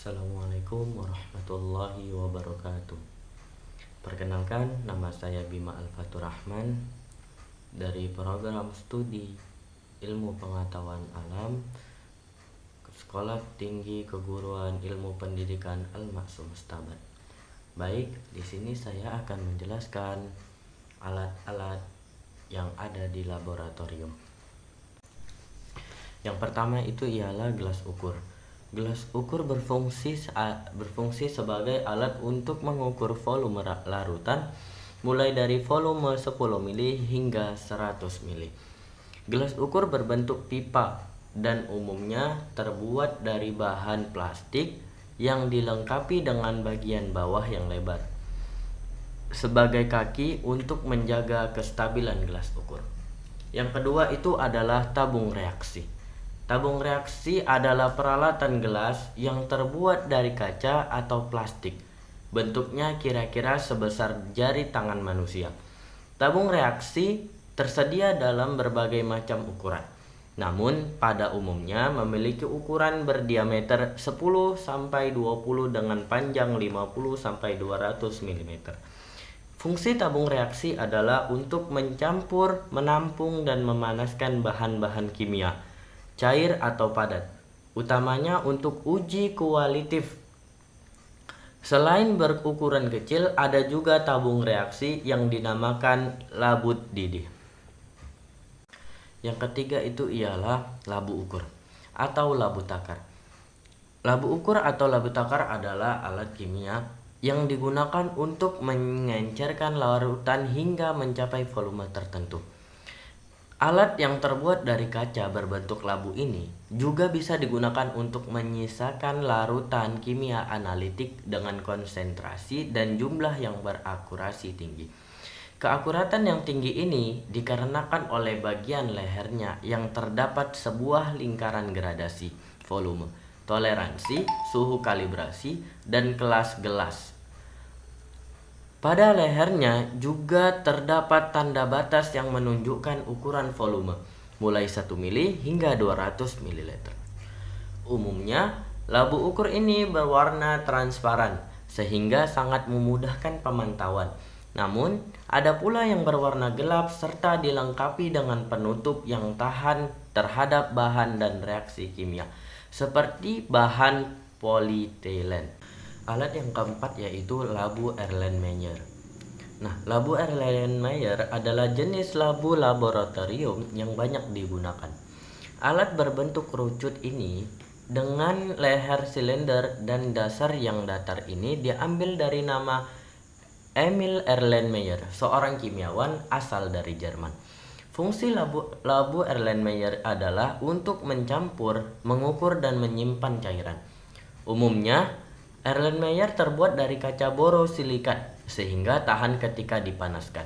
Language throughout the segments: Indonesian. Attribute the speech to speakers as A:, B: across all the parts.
A: Assalamualaikum warahmatullahi wabarakatuh. Perkenalkan, nama saya Bima Al-Fatur Rahman dari program studi Ilmu Pengetahuan Alam Sekolah Tinggi Keguruan Ilmu Pendidikan Al-Maksum Stabat. Baik, di sini saya akan menjelaskan alat-alat yang ada di laboratorium. Yang pertama itu ialah gelas ukur. Gelas ukur berfungsi sebagai alat untuk mengukur volume larutan mulai dari volume 10 mili hingga 100 mili. Gelas ukur berbentuk pipa dan umumnya terbuat dari bahan plastik yang dilengkapi dengan bagian bawah yang lebar sebagai kaki untuk menjaga kestabilan gelas ukur. Yang kedua itu adalah tabung reaksi. Tabung reaksi adalah peralatan gelas yang terbuat dari kaca atau plastik. Bentuknya kira-kira sebesar jari tangan manusia. Tabung reaksi tersedia dalam berbagai macam ukuran. Namun pada umumnya memiliki ukuran berdiameter 10-20 dengan panjang 50-200 mm. Fungsi tabung reaksi adalah untuk mencampur, menampung, dan memanaskan bahan-bahan kimia, cair atau padat, utamanya untuk uji kualitatif. Selain berukuran kecil, ada juga tabung reaksi yang dinamakan labut didih. Yang ketiga itu ialah labu ukur atau labu takar. Labu ukur atau labu takar adalah alat kimia yang digunakan untuk mengencerkan larutan hingga mencapai volume tertentu. Alat yang terbuat dari kaca berbentuk labu ini juga bisa digunakan untuk menyisakan larutan kimia analitik dengan konsentrasi dan jumlah yang berakurasi tinggi. Keakuratan yang tinggi ini dikarenakan oleh bagian lehernya yang terdapat sebuah lingkaran gradasi, volume, toleransi, suhu kalibrasi, dan kelas gelas. Pada lehernya juga terdapat tanda batas yang menunjukkan ukuran volume, mulai 1 mili hingga 200 ml. Umumnya, labu ukur ini berwarna transparan sehingga sangat memudahkan pemantauan. Namun, ada pula yang berwarna gelap serta dilengkapi dengan penutup yang tahan terhadap bahan dan reaksi kimia, seperti bahan polietilen. Alat yang keempat yaitu labu Erlenmeyer. Nah, labu Erlenmeyer adalah jenis labu laboratorium yang banyak digunakan. Alat berbentuk kerucut ini dengan leher silinder dan dasar yang datar ini diambil dari nama Emil Erlenmeyer, seorang kimiawan asal dari Jerman. Fungsi labu Erlenmeyer adalah untuk mencampur, mengukur, dan menyimpan cairan. Umumnya, Erlenmeyer terbuat dari kaca borosilikat sehingga tahan ketika dipanaskan.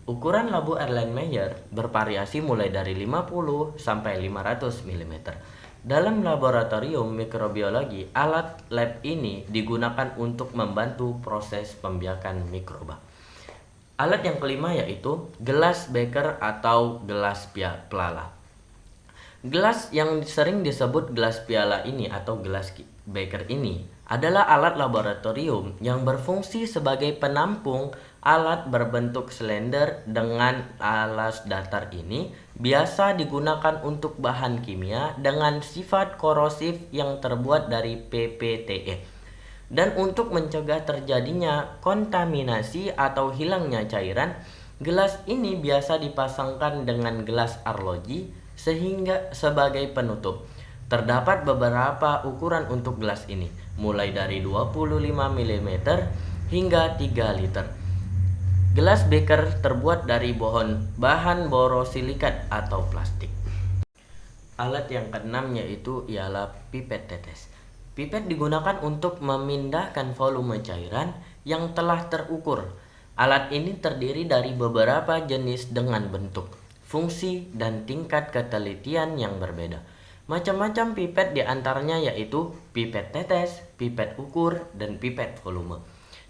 A: Ukuran labu Erlenmeyer bervariasi mulai dari 50 sampai 500 mm. Dalam laboratorium mikrobiologi, alat lab ini digunakan untuk membantu proses pembiakan mikroba. Alat yang kelima yaitu gelas beker atau gelas pelala. Gelas yang sering disebut gelas piala ini atau gelas beker ini adalah alat laboratorium yang berfungsi sebagai penampung. Alat berbentuk silinder dengan alas datar ini biasa digunakan untuk bahan kimia dengan sifat korosif yang terbuat dari PPTE. Dan untuk mencegah terjadinya kontaminasi atau hilangnya cairan, gelas ini biasa dipasangkan dengan gelas arloji sehingga sebagai penutup. Terdapat beberapa ukuran untuk gelas ini, mulai dari 25 mm hingga 3 liter. Gelas beker terbuat dari bahan borosilikat atau plastik. Alat yang keenam yaitu ialah pipet tetes. Pipet digunakan untuk memindahkan volume cairan yang telah terukur. Alat ini terdiri dari beberapa jenis dengan bentuk, fungsi, dan tingkat ketelitian yang berbeda. Macam-macam pipet diantaranya yaitu pipet tetes, pipet ukur, dan pipet volume.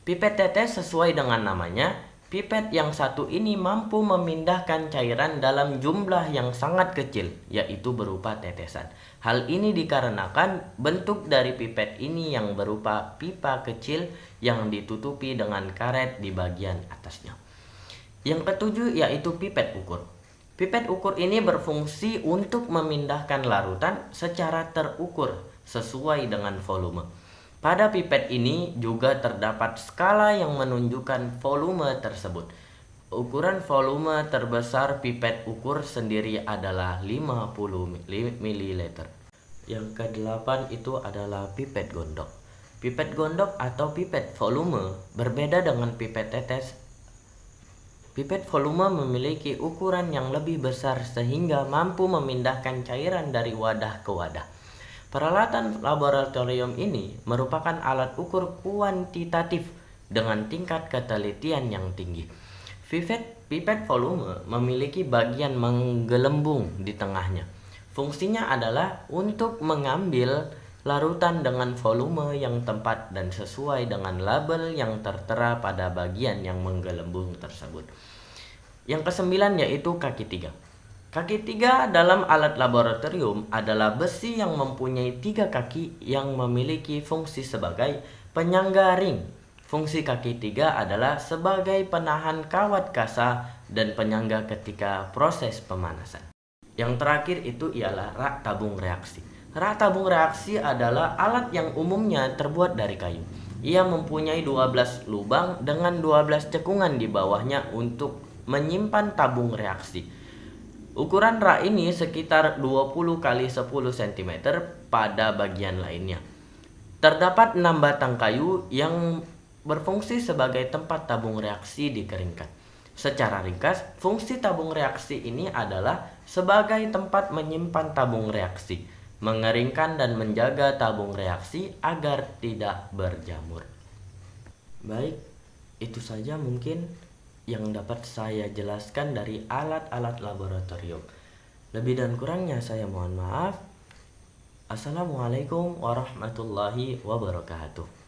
A: Pipet tetes sesuai dengan namanya Pipet yang satu ini mampu memindahkan cairan dalam jumlah yang sangat kecil, yaitu berupa tetesan. Hal ini dikarenakan bentuk dari pipet ini yang berupa pipa kecil yang ditutupi dengan karet di bagian atasnya. Yang ketujuh yaitu pipet ukur. Pipet ukur ini berfungsi untuk memindahkan larutan secara terukur sesuai dengan volume. Pada pipet ini juga terdapat skala yang menunjukkan volume tersebut. Ukuran volume terbesar pipet ukur sendiri adalah 50 ml. Yang kedelapan itu adalah pipet gondok. Pipet gondok atau pipet volume berbeda dengan pipet tetes. Pipet volume memiliki ukuran yang lebih besar sehingga mampu memindahkan cairan dari wadah ke wadah. Peralatan laboratorium ini merupakan alat ukur kuantitatif dengan tingkat ketelitian yang tinggi. Pipet volume memiliki bagian menggelembung di tengahnya. Fungsinya adalah untuk mengambil larutan dengan volume yang tepat dan sesuai dengan label yang tertera pada bagian yang menggelembung tersebut. Yang kesembilan yaitu kaki 3. Kaki 3 dalam alat laboratorium adalah besi yang mempunyai 3 kaki yang memiliki fungsi sebagai penyangga ring. Fungsi kaki 3 adalah sebagai penahan kawat kasa dan penyangga ketika proses pemanasan. Yang terakhir itu ialah rak tabung reaksi. Rak tabung reaksi adalah alat yang umumnya terbuat dari kayu. Ia mempunyai 12 lubang dengan 12 cekungan di bawahnya untuk menyimpan tabung reaksi. Ukuran rak ini sekitar 20 x 10 cm pada bagian lainnya. Terdapat 6 batang kayu yang berfungsi sebagai tempat tabung reaksi dikeringkan. Secara ringkas, fungsi tabung reaksi ini adalah sebagai tempat menyimpan tabung reaksi, mengeringkan dan menjaga tabung reaksi agar tidak berjamur. Baik, itu saja mungkin yang dapat saya jelaskan dari alat-alat laboratorium. Lebih dan kurangnya saya mohon maaf. Assalamualaikum warahmatullahi wabarakatuh.